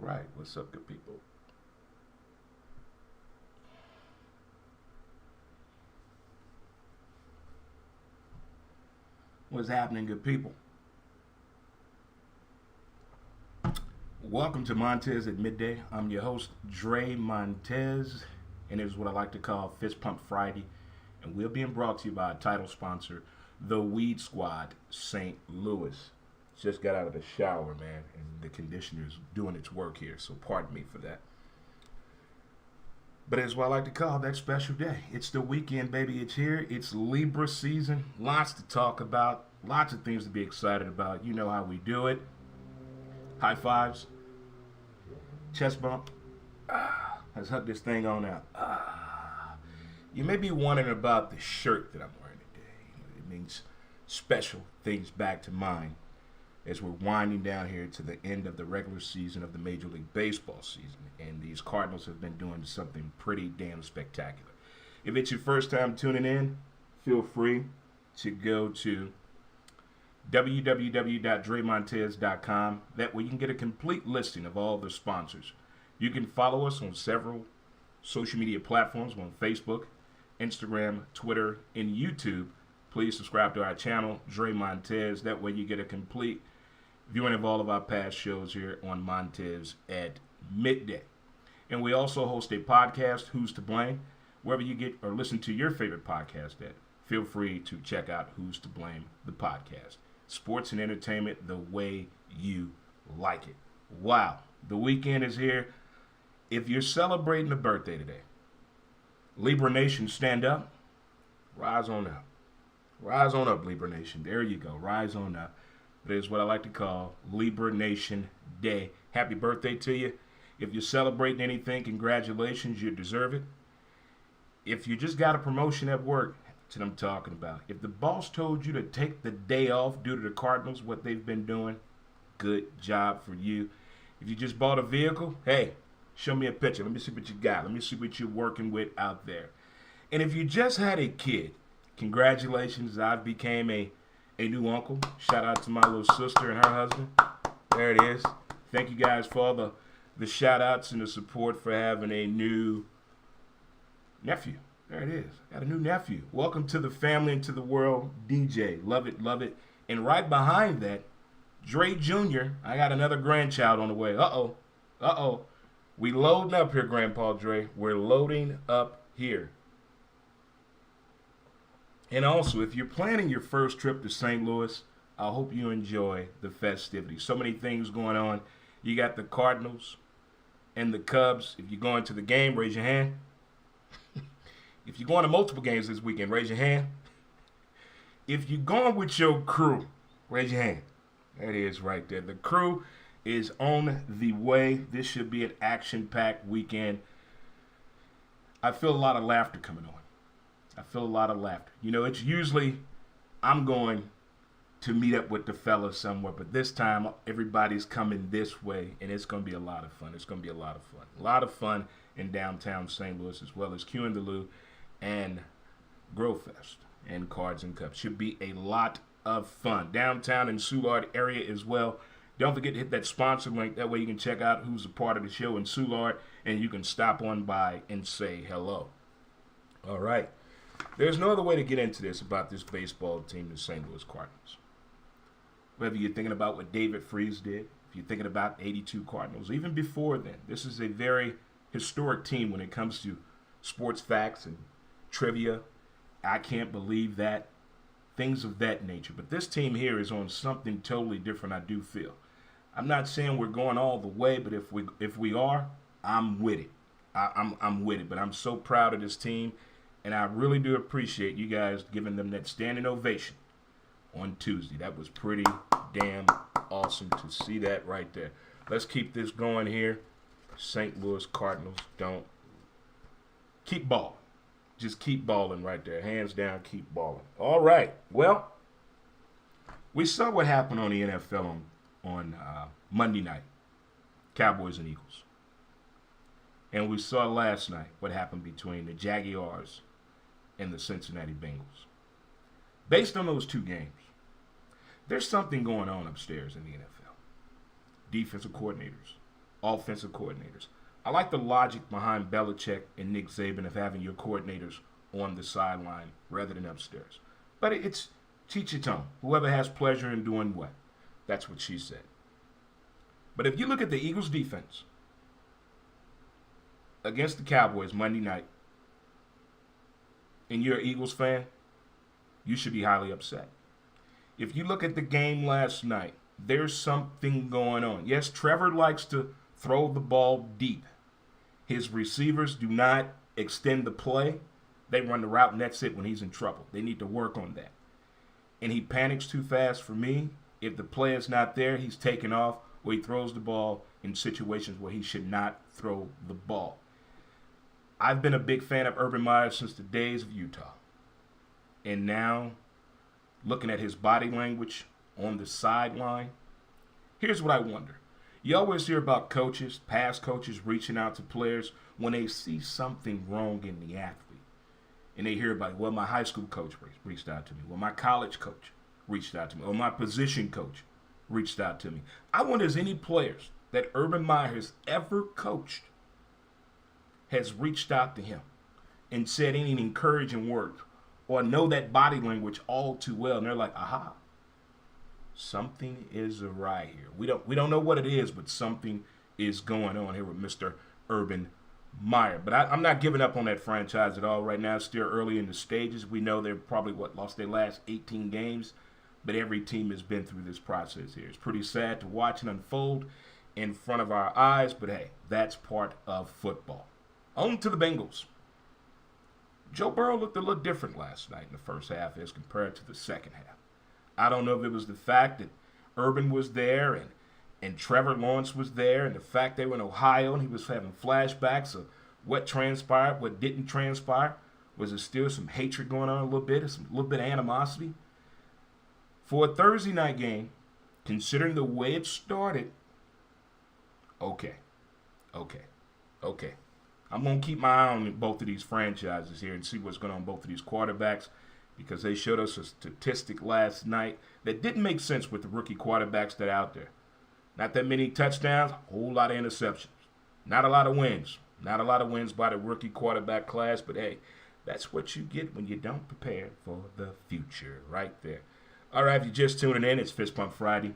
Right. What's up, good people? What's happening, good people? Welcome to Montez at Midday. I'm your host, Dre Montez, and it is what I like to call Fist Pump Friday. And we're being brought to you by a title sponsor, the Weed Squad, St. Louis. Just got out of the shower, man, and the conditioner's doing its work here, so pardon me for that. But it's what I like to call that special day. It's the weekend, baby. It's here. It's Libra season. Lots to talk about. Lots of things to be excited about. You know how we do it. High fives. Chest bump. Let's hug this thing on out. You may be wondering about the shirt that I'm wearing today. It means special things back to mind as we're winding down here to the end of the regular season of the Major League Baseball season. And these Cardinals have been doing something pretty damn spectacular. If it's your first time tuning in, feel free to go to www.dremontez.com. That way you can get a complete listing of all the sponsors. You can follow us on several social media platforms on Facebook, Instagram, Twitter, and YouTube. Please subscribe to our channel, Dre Montez. That way you get a complete viewing of all of our past shows here on Montez at Midday. And we also host a podcast, Who's to Blame? Wherever you get or listen to your favorite podcast at, feel free to check out Who's to Blame, the podcast. Sports and entertainment the way you like it. Wow, the weekend is here. If you're celebrating a birthday today, Libra Nation, stand up. Rise on up. Rise on up, Libra Nation. There you go. Rise on up. It is what I like to call Libra Nation Day. Happy birthday to you. If you're celebrating anything, congratulations. You deserve it. If you just got a promotion at work, that's what I'm talking about. If the boss told you to take the day off due to the Cardinals, what they've been doing, good job for you. If you just bought a vehicle, hey, show me a picture. Let me see what you got. Let me see what you're working with out there. And if you just had a kid, congratulations. I became a new uncle. Shout out to my little sister and her husband. There it is. Thank you guys for all the shout outs and the support for having a new nephew. There it is. Got a new nephew. Welcome to the family and to the world, DJ. Love it, love it. And right behind that, Dre Jr., I got another grandchild on the way. Uh-oh. Uh-oh. We loading up here, Grandpa Dre. We're loading up here. And also, if you're planning your first trip to St. Louis, I hope you enjoy the festivities. So many things going on. You got the Cardinals and the Cubs. If you're going to the game, raise your hand. If you're going to multiple games this weekend, raise your hand. If you're going with your crew, raise your hand. There it is right there. The crew is on the way. This should be an action-packed weekend. I feel a lot of laughter coming on. I feel a lot of laughter. You know, it's usually I'm going to meet up with the fellas somewhere, but this time everybody's coming this way, and it's going to be a lot of fun. It's going to be a lot of fun. A lot of fun in downtown St. Louis, as well as Q and the Lou and Grow Fest and Cards and Cups. Should be a lot of fun. Downtown and Soulard area as well. Don't forget to hit that sponsor link. That way you can check out who's a part of the show in Soulard, and you can stop on by and say hello. All right. There's no other way to get into this about this baseball team, the St. Louis Cardinals. Whether you're thinking about what David Freese did, if you're thinking about 82 Cardinals, even before then, this is a very historic team when it comes to sports facts and trivia. I can't believe that. Things of that nature. But this team here is on something totally different, I do feel. I'm not saying we're going all the way, but if we are, I'm with it. I'm with it. But I'm so proud of this team, and I really do appreciate you guys giving them that standing ovation on Tuesday. That was pretty damn awesome to see that right there. Let's keep this going here. St. Louis Cardinals don't keep balling. Just keep balling right there. Hands down, keep balling. All right. Well, we saw what happened on the NFL on Monday night. Cowboys and Eagles. And we saw last night what happened between the Jaguars and the Cincinnati Bengals. Based on those two games, there's something going on upstairs in the NFL. Defensive coordinators, offensive coordinators. I like the logic behind Belichick and Nick Saban of having your coordinators on the sideline rather than upstairs. But it's teach your tone. Whoever has pleasure in doing what. That's what she said. But if you look at the Eagles' defense against the Cowboys Monday night, and you're an Eagles fan, you should be highly upset. If you look at the game last night, there's something going on. Yes, Trevor likes to throw the ball deep. His receivers do not extend the play. They run the route, and that's it when he's in trouble. They need to work on that. And he panics too fast for me. If the play is not there, he's taken off, or he throws the ball in situations where he should not throw the ball. I've been a big fan of Urban Meyer since the days of Utah. And now, looking at his body language on the sideline, here's what I wonder. You always hear about coaches, past coaches, reaching out to players when they see something wrong in the athlete. And they hear about, well, my high school coach reached out to me. Well, my college coach reached out to me. Or my position coach reached out to me. I wonder if any players that Urban Meyer has ever coached has reached out to him and said any encouraging words or know that body language all too well. And they're like, aha, something is awry here. We don't know what it is, but something is going on here with Mr. Urban Meyer. But I'm not giving up on that franchise at all right now. It's still early in the stages. We know they're probably, lost their last 18 games. But every team has been through this process here. It's pretty sad to watch it unfold in front of our eyes. But, hey, that's part of football. On to the Bengals. Joe Burrow looked a little different last night in the first half as compared to the second half. I don't know if it was the fact that Urban was there and Trevor Lawrence was there and the fact they were in Ohio and he was having flashbacks of what transpired, what didn't transpire. Was there still some hatred going on a little bit, a little bit of animosity? For a Thursday night game, considering the way it started, okay. I'm going to keep my eye on both of these franchises here and see what's going on with both of these quarterbacks because they showed us a statistic last night that didn't make sense with the rookie quarterbacks that are out there. Not that many touchdowns, a whole lot of interceptions. Not a lot of wins. Not a lot of wins by the rookie quarterback class, but hey, that's what you get when you don't prepare for the future right there. All right, if you're just tuning in, it's Fist Pump Friday.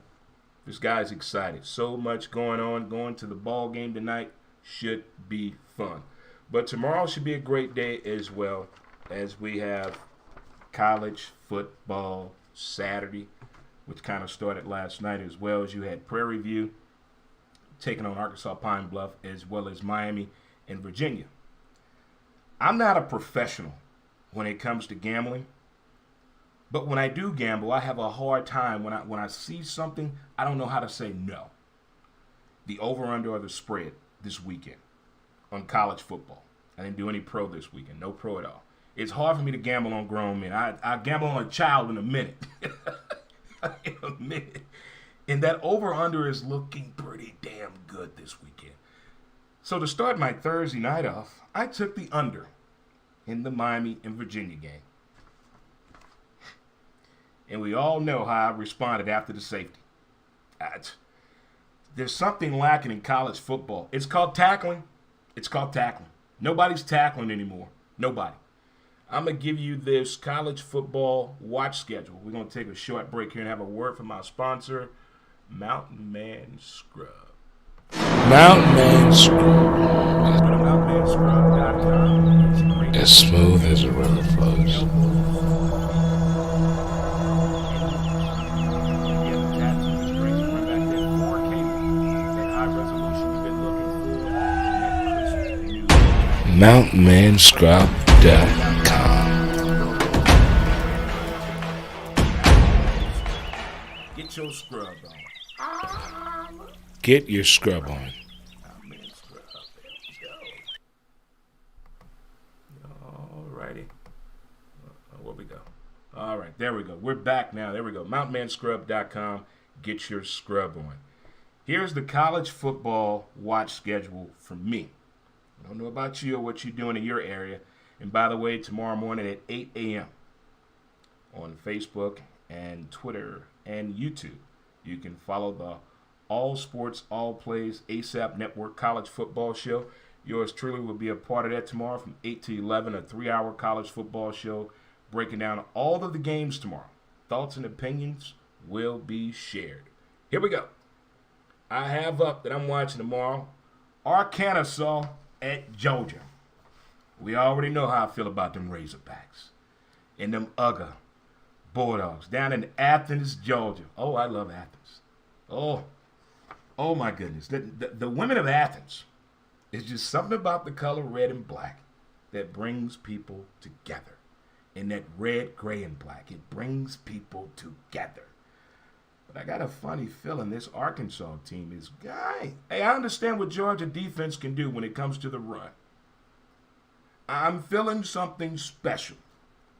This guy's excited. So much going on. Going to the ball game tonight should be fun. But tomorrow should be a great day as well as we have college football Saturday, which kind of started last night as well as you had Prairie View taking on Arkansas Pine Bluff as well as Miami and Virginia. I'm not a professional when it comes to gambling, but when I do gamble, I have a hard time when I see something, I don't know how to say no. The over-under or the spread this weekend on college football. I didn't do any pro this weekend, no pro at all. It's hard for me to gamble on grown men. I gamble on a child in a minute. In a minute. And that over-under is looking pretty damn good this weekend. So to start my Thursday night off, I took the under in the Miami and Virginia game. And we all know how I responded after the safety. There's something lacking in college football. It's called tackling. Nobody's tackling anymore. Nobody. I'm going to give you this college football watch schedule. We're going to take a short break here and have a word from our sponsor, Mountain Man Scrub. Mountain Man Scrub. MountainManScrub.com. As smooth as a river flows. MountainManScrub.com. Get your scrub on. Get your scrub on. Man, scrub. There we go. Alrighty. Where we go? All right, there we go. We're back now. There we go. MountainManScrub.com. Get your scrub on. Here's the college football watch schedule for me. I don't know about you or what you're doing in your area. And by the way, tomorrow morning at 8 a.m. on Facebook and Twitter and YouTube, you can follow the All Sports, All Plays, ASAP Network College Football Show. Yours truly will be a part of that tomorrow from 8 to 11, a 3-hour college football show breaking down all of the games tomorrow. Thoughts and opinions will be shared. Here we go. I have up that I'm watching tomorrow Arkansas at Georgia. We already know how I feel about them Razorbacks and them UGA Bulldogs down in Athens, Georgia. Oh, I love Athens. Oh my goodness. The women of Athens, it's just something about the color red and black that brings people together. And that red, gray, and black, it brings people together. But I got a funny feeling this Arkansas team is guy. Hey, I understand what Georgia defense can do when it comes to the run. I'm feeling something special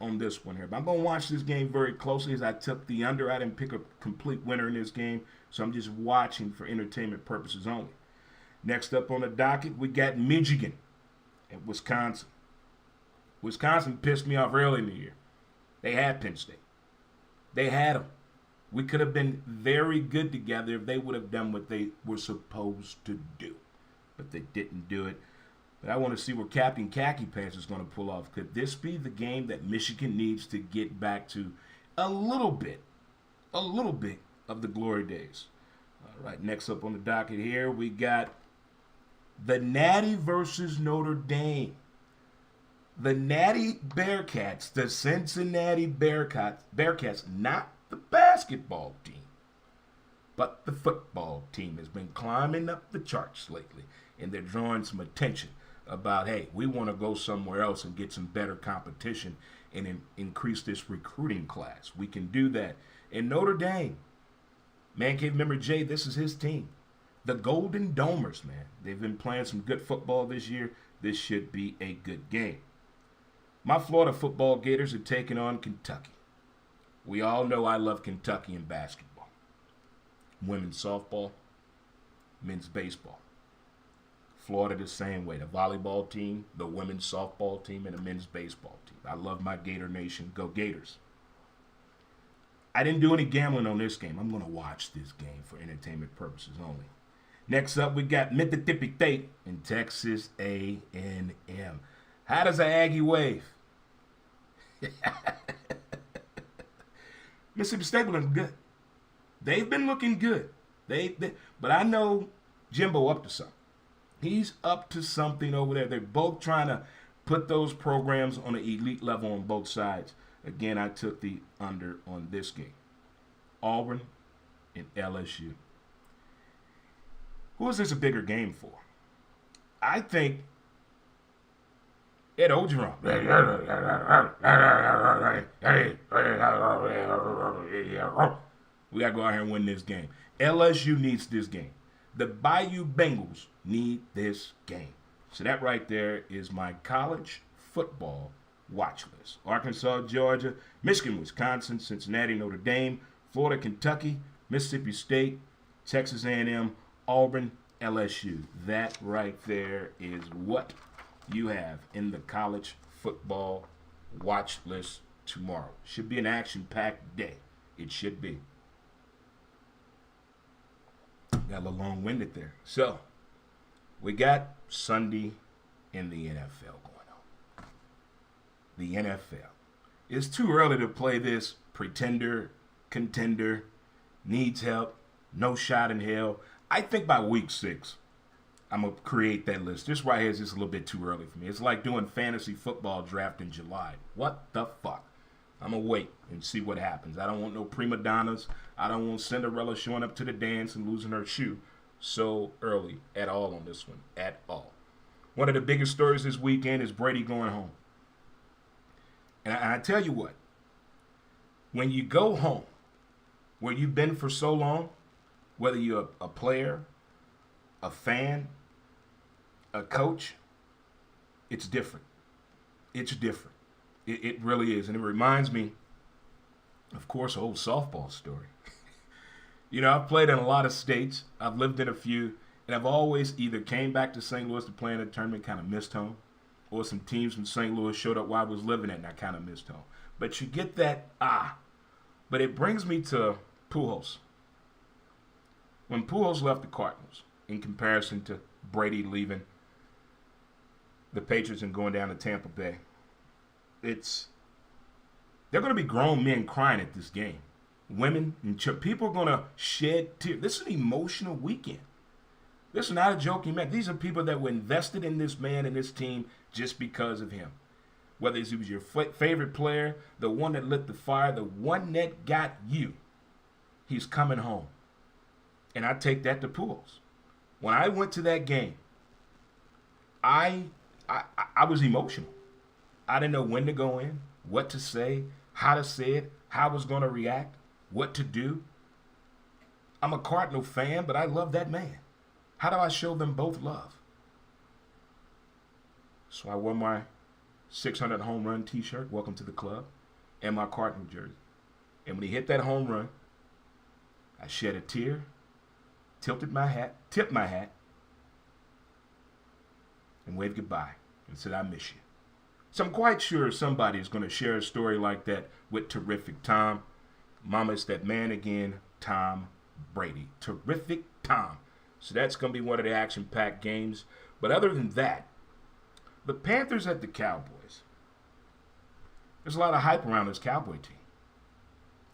on this one here. But I'm going to watch this game very closely as I took the under. I didn't pick a complete winner in this game, so I'm just watching for entertainment purposes only. Next up on the docket, we got Michigan at Wisconsin. Wisconsin pissed me off early in the year. They had Penn State. They had them. We could have been very good together if they would have done what they were supposed to do. But they didn't do it. But I want to see where Captain Khaki Pants is going to pull off. Could this be the game that Michigan needs to get back to a little bit of the glory days? All right, next up on the docket here, we got the Natty versus Notre Dame. The Natty Bearcats, the Cincinnati Bearcats, not the basketball team, but the football team has been climbing up the charts lately, and they're drawing some attention about, hey, we want to go somewhere else and get some better competition and increase this recruiting class. We can do that. And Notre Dame, Man Cave Member Jay, this is his team. The Golden Domers, man. They've been playing some good football this year. This should be a good game. My Florida football Gators are taking on Kentucky. We all know I love Kentucky in basketball. Women's softball, men's baseball. Florida the same way. The volleyball team, the women's softball team, and the men's baseball team. I love my Gator Nation. Go Gators. I didn't do any gambling on this game. I'm going to watch this game for entertainment purposes only. Next up, we got Mississippi State and Texas A&M. How does an Aggie wave? Mississippi State looking good. They've been looking good. But I know Jimbo up to something. He's up to something over there. They're both trying to put those programs on an elite level on both sides. Again, I took the under on this game. Auburn and LSU. Who is this a bigger game for? I think Ed Ogeron. We got to go out here and win this game. LSU needs this game. The Bayou Bengals need this game. So that right there is my college football watch list. Arkansas, Georgia, Michigan, Wisconsin, Cincinnati, Notre Dame, Florida, Kentucky, Mississippi State, Texas A&M, Auburn, LSU. That right there is what you have in the college football watch list tomorrow. Should be an action-packed day. It should be. Got a little long-winded there. So, we got Sunday in the NFL going on. The NFL. It's too early to play this pretender, contender, needs help, no shot in hell. I think by week 6, I'm going to create that list. This right here is just a little bit too early for me. It's like doing fantasy football draft in July. What the fuck? I'm going to wait and see what happens. I don't want no prima donnas. I don't want Cinderella showing up to the dance and losing her shoe so early at all on this one. At all. One of the biggest stories this weekend is Brady going home. And I tell you what. When you go home, where you've been for so long, whether you're a player, a fan, a coach, it's different. It's different. It really is. And it reminds me, of course, an old softball story. You know, I've played in a lot of states. I've lived in a few. And I've always either came back to St. Louis to play in a tournament, kind of missed home. Or some teams from St. Louis showed up where I was living at and I kind of missed home. But you get that, But it brings me to Pujols. When Pujols left the Cardinals, in comparison to Brady leaving the Patriots and going down to Tampa Bay, they're going to be grown men crying at this game. Women and people are going to shed tears. This is an emotional weekend. This is not a joking match. These are people that were invested in this man and this team just because of him. Whether he was your favorite player, the one that lit the fire, the one that got you, he's coming home. And I take that to Pujols. When I went to that game, I was emotional. I didn't know when to go in, what to say, how to say it, how I was going to react, what to do. I'm a Cardinal fan, but I love that man. How do I show them both love? So I wore my 600 home run t-shirt, welcome to the club, and my Cardinal jersey. And when he hit that home run, I shed a tear, tipped my hat, and waved goodbye and said, I miss you. So I'm quite sure somebody is going to share a story like that with Terrific Tom. Mama, it's that man again, Tom Brady. Terrific Tom. So that's going to be one of the action-packed games. But other than that, the Panthers at the Cowboys. There's a lot of hype around this Cowboy team.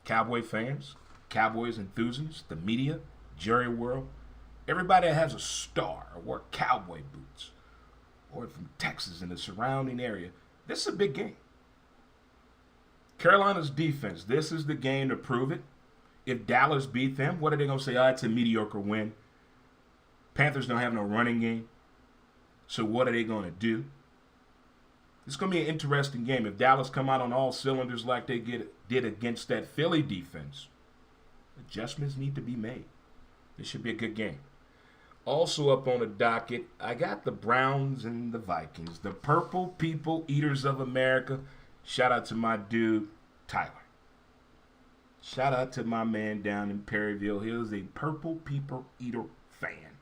Cowboy fans, Cowboys enthusiasts, the media, Jerry World, everybody that has a star or wore cowboy boots or from Texas and the surrounding area. This is a big game. Carolina's defense, this is the game to prove it. If Dallas beat them, what are they going to say? Oh, it's a mediocre win. Panthers don't have no running game. So what are they going to do? It's going to be an interesting game. If Dallas come out on all cylinders like they did against that Philly defense, adjustments need to be made. This should be a good game. Also up on the docket, I got the Browns and the Vikings. The Purple People Eaters of America. Shout out to my dude, Tyler. Shout out to my man down in Perryville. He is a Purple People Eater fan.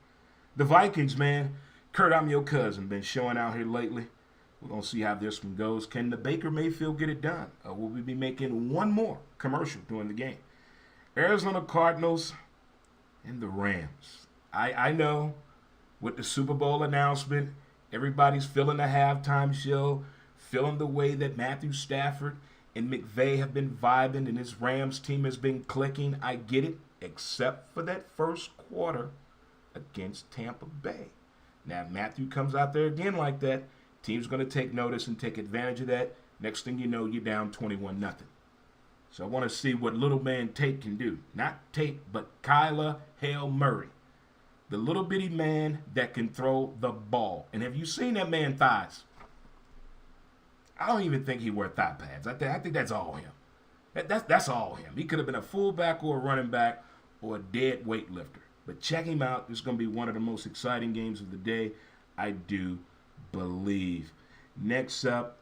The Vikings, man. Kurt, I'm your cousin. Been showing out here lately. We're going to see how this one goes. Can the Baker Mayfield get it done? Or will we be making one more commercial during the game? Arizona Cardinals and the Rams. I know with the Super Bowl announcement, everybody's feeling the halftime show, feeling the way that Matthew Stafford and McVay have been vibing and his Rams team has been clicking. I get it, except for that first quarter against Tampa Bay. Now, if Matthew comes out there again like that, team's going to take notice and take advantage of that. Next thing you know, you're down 21-0. So I want to see what little man Tate can do. Not Tate, but Kyler Hale Murray. The little bitty man that can throw the ball. And have you seen that man's thighs? I don't even think he wear thigh pads. I think that's all him. That's all him. He could have been a fullback or a running back or a dead weightlifter. But check him out. This is going to be one of the most exciting games of the day, I do believe. Next up,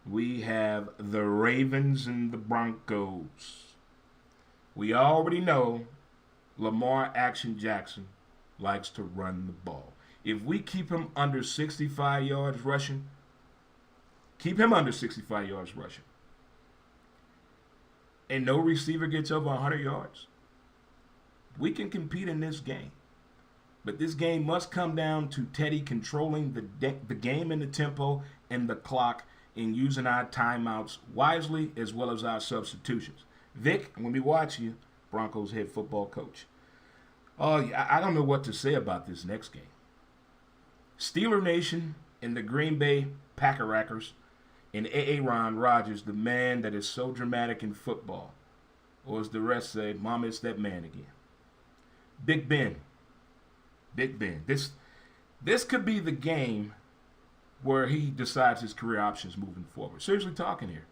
we have the Ravens and the Broncos. We already know Lamar Action Jackson likes to run the ball. If we keep him under 65 yards rushing, and no receiver gets over 100 yards, we can compete in this game. But this game must come down to Teddy controlling the game and the tempo and the clock and using our timeouts wisely as well as our substitutions. Vic, I'm going to be watching you, Broncos head football coach. Oh, I don't know what to say about this next game. Steeler Nation and the Green Bay Packers and Aaron Rodgers, the man that is so dramatic in football. Or as the rest say, Mama, it's that man again. Big Ben. This could be the game where he decides his career options moving forward. Seriously talking here.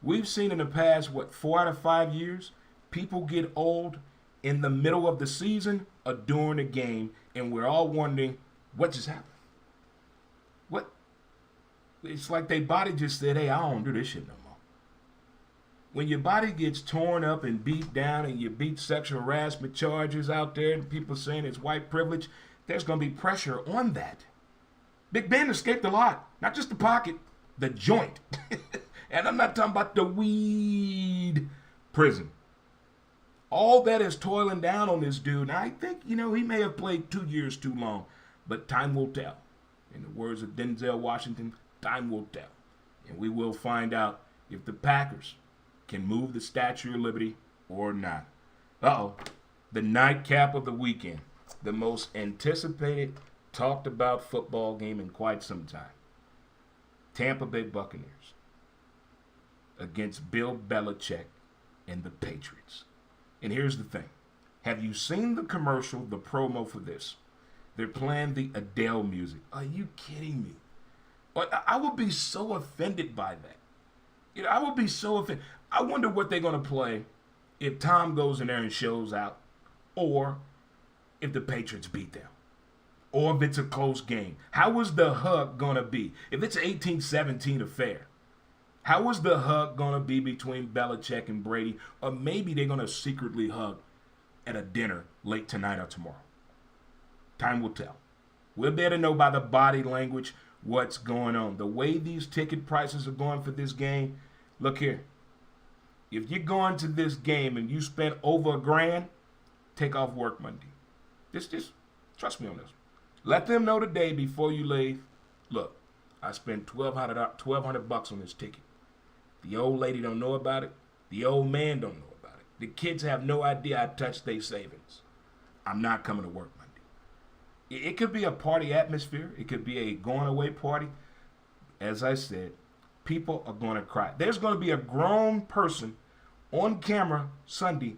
We've seen in the past, 4 out of 5 years, people get old in the middle of the season or during the game, and we're all wondering, what just happened? What? It's like their body just said, hey, I don't do this shit no more. When your body gets torn up and beat down and you beat sexual harassment charges out there and people saying it's white privilege, there's going to be pressure on that. Big Ben escaped a lot. Not just the pocket, the joint. And I'm not talking about the weed prison. All that is toiling down on this dude. And I think, he may have played 2 years too long, but time will tell. In the words of Denzel Washington, time will tell. And we will find out if the Packers can move the Statue of Liberty or not. Uh-oh. The nightcap of the weekend. The most anticipated, talked about football game in quite some time. Tampa Bay Buccaneers against Bill Belichick and the Patriots. And here's the thing. Have you seen the commercial, the promo for this? They're playing the Adele music. Are you kidding me? I would be so offended by that. I would be so offended. I wonder what they're going to play if Tom goes in there and shows out, or if the Patriots beat them, or if it's a close game. How is the hug going to be? If it's an 18-17 affair, how is the hug going to be between Belichick and Brady? Or maybe they're going to secretly hug at a dinner late tonight or tomorrow. Time will tell. We'll be able to know by the body language what's going on. The way these ticket prices are going for this game, look here. If you're going to this game and you spend over $1,000, take off work Monday. Just trust me on this. Let them know today before you leave. Look, I spent $1,200 on this ticket. The old lady don't know about it. The old man don't know about it. The kids have no idea I touched their savings. I'm not coming to work Monday. It could be a party atmosphere. It could be a going away party. As I said, people are going to cry. There's going to be a grown person on camera Sunday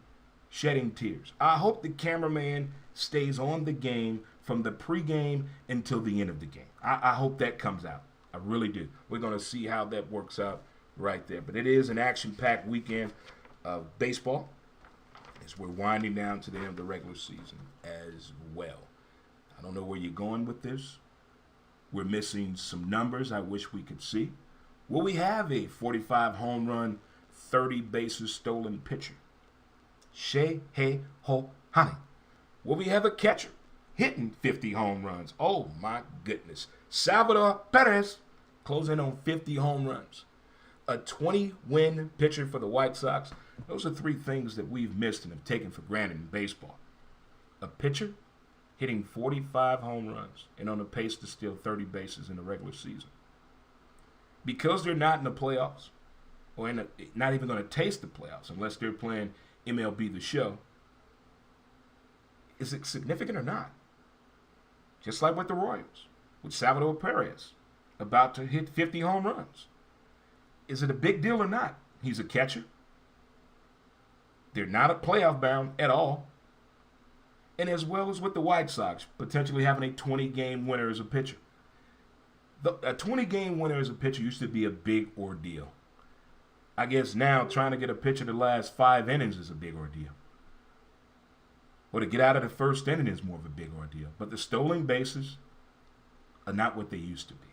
shedding tears. I hope the cameraman stays on the game from the pregame until the end of the game. I hope that comes out. I really do. We're going to see how that works out right there. But it is an action-packed weekend of baseball as we're winding down to the end of the regular season as well. I don't know where you're going with this. We're missing some numbers I wish we could see. Will we have a 45 home run, 30 bases stolen pitcher? Shohei Ohtani. Will we have a catcher hitting 50 home runs? Oh my goodness. Salvador Perez closing on 50 home runs. A 20-win pitcher for the White Sox. Those are 3 things that we've missed and have taken for granted in baseball. A pitcher hitting 45 home runs and on a pace to steal 30 bases in the regular season. Because they're not in the playoffs, or not even going to taste the playoffs unless they're playing MLB The Show, is it significant or not? Just like with the Royals, with Salvador Perez about to hit 50 home runs. Is it a big deal or not? He's a catcher. They're not a playoff bound at all. And as well as with the White Sox, potentially having a 20-game winner as a pitcher. A 20-game winner as a pitcher used to be a big ordeal. I guess now trying to get a pitcher to last 5 innings is a big ordeal. Or to get out of the first inning is more of a big ordeal. But the stolen bases are not what they used to be.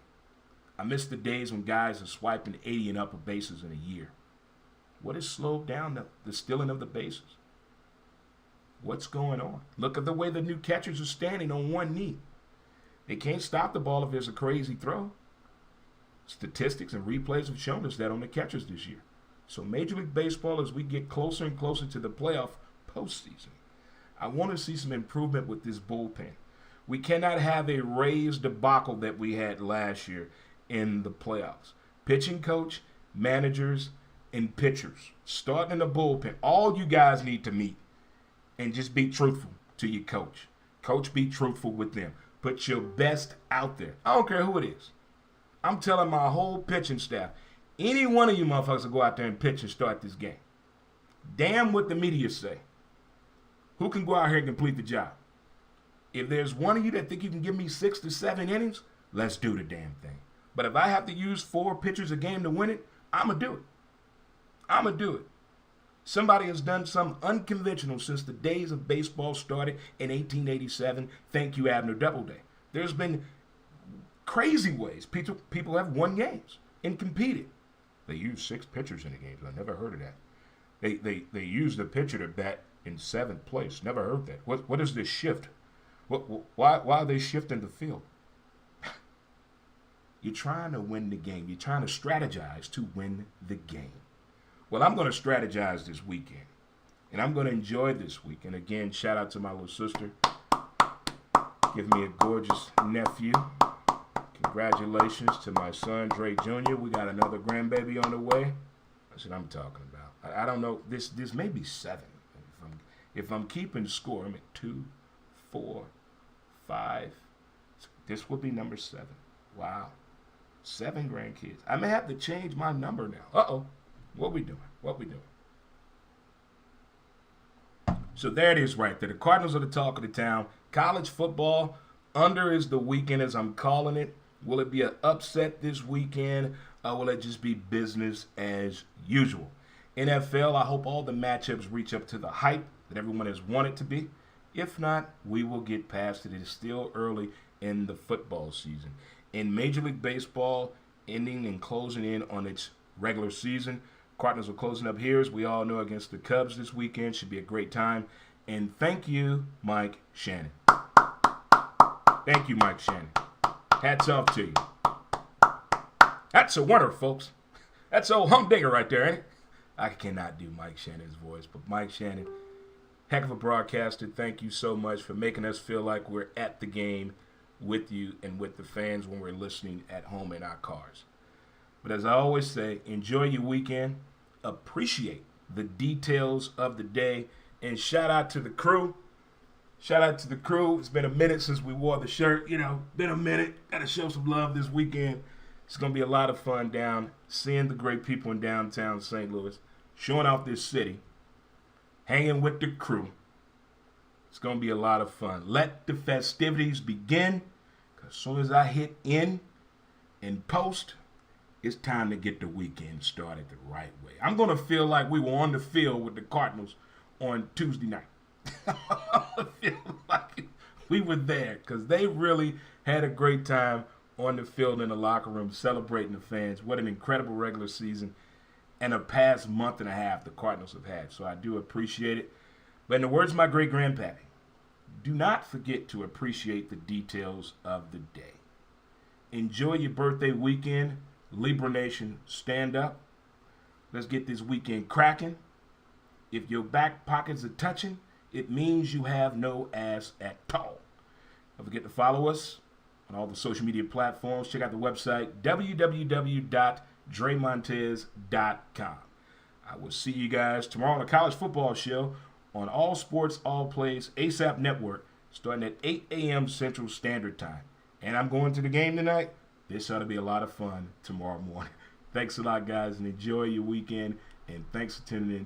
I miss the days when guys are swiping 80 and upper bases in a year. What has slowed down the stealing of the bases? What's going on? Look at the way the new catchers are standing on one knee. They can't stop the ball if there's a crazy throw. Statistics and replays have shown us that on the catchers this year. So Major League Baseball, as we get closer and closer to the playoff postseason, I want to see some improvement with this bullpen. We cannot have a Rays debacle that we had last year in the playoffs. Pitching coach, managers, and pitchers, starting in the bullpen, all you guys need to meet and just be truthful to your coach. Coach, be truthful with them. Put your best out there. I don't care who it is. I'm telling my whole pitching staff, any one of you motherfuckers will go out there and pitch and start this game. Damn what the media say. Who can go out here and complete the job? If there's one of you that think you can give me 6 to 7 innings, let's do the damn thing. But if I have to use 4 pitchers a game to win it, I'm going to do it. I'm going to do it. Somebody has done something unconventional since the days of baseball started in 1887. Thank you, Abner Doubleday. There's been crazy ways people have won games and competed. They use 6 pitchers in the games. I never heard of that. They use the pitcher to bat in 7th place. Never heard that. What is this shift? Why are they shifting the field? You're trying to win the game. You're trying to strategize to win the game. Well, I'm going to strategize this weekend. And I'm going to enjoy this week. And again, shout out to my little sister. Give me a gorgeous nephew. Congratulations to my son, Dre Jr. We got another grandbaby on the way. That's what I'm talking about. I don't know. This may be 7. If I'm keeping score, I'm at 2, 4, 5. This will be number 7. Wow. 7 grandkids. I may have to change my number now. Uh-oh. What we doing? So there it is right there. The Cardinals are the talk of the town. College football, under is the weekend as I'm calling it. Will it be an upset this weekend, or will it just be business as usual? NFL, I hope all the matchups reach up to the hype that everyone has wanted to be. If not, we will get past it. It is still early in the football season. In Major League Baseball, ending and closing in on its regular season. Cardinals are closing up here, as we all know, against the Cubs this weekend. Should be a great time. And thank you, Mike Shannon. Thank you, Mike Shannon. Hats off to you. That's a winner, folks. That's old humdinger right there, ain't it? I cannot do Mike Shannon's voice, but Mike Shannon, heck of a broadcaster. Thank you so much for making us feel like we're at the game with you and with the fans when we're listening at home in our cars. But as I always say, enjoy your weekend. Appreciate the details of the day. And shout out to the crew. Shout out to the crew. It's been a minute since we wore the shirt. Been a minute. Got to show some love this weekend. It's going to be a lot of fun seeing the great people in downtown St. Louis, showing off this city, hanging with the crew. It's going to be a lot of fun. Let the festivities begin, because as soon as I hit in and post, it's time to get the weekend started the right way. I'm going to feel like we were on the field with the Cardinals on Tuesday night. I'm going to feel like we were there, because they really had a great time on the field in the locker room celebrating the fans. What an incredible regular season and a past month and a half the Cardinals have had. So I do appreciate it. But in the words of my great-grandpappy, do not forget to appreciate the details of the day. Enjoy your birthday weekend. Libra Nation, stand up. Let's get this weekend cracking. If your back pockets are touching, it means you have no ass at all. Don't forget to follow us on all the social media platforms. Check out the website, www.dremontez.com. I will see you guys tomorrow on the College Football Show on All Sports, All Plays, ASAP Network, starting at 8 a.m. Central Standard Time. And I'm going to the game tonight. This ought to be a lot of fun tomorrow morning. Thanks a lot, guys, and enjoy your weekend. And thanks for tuning in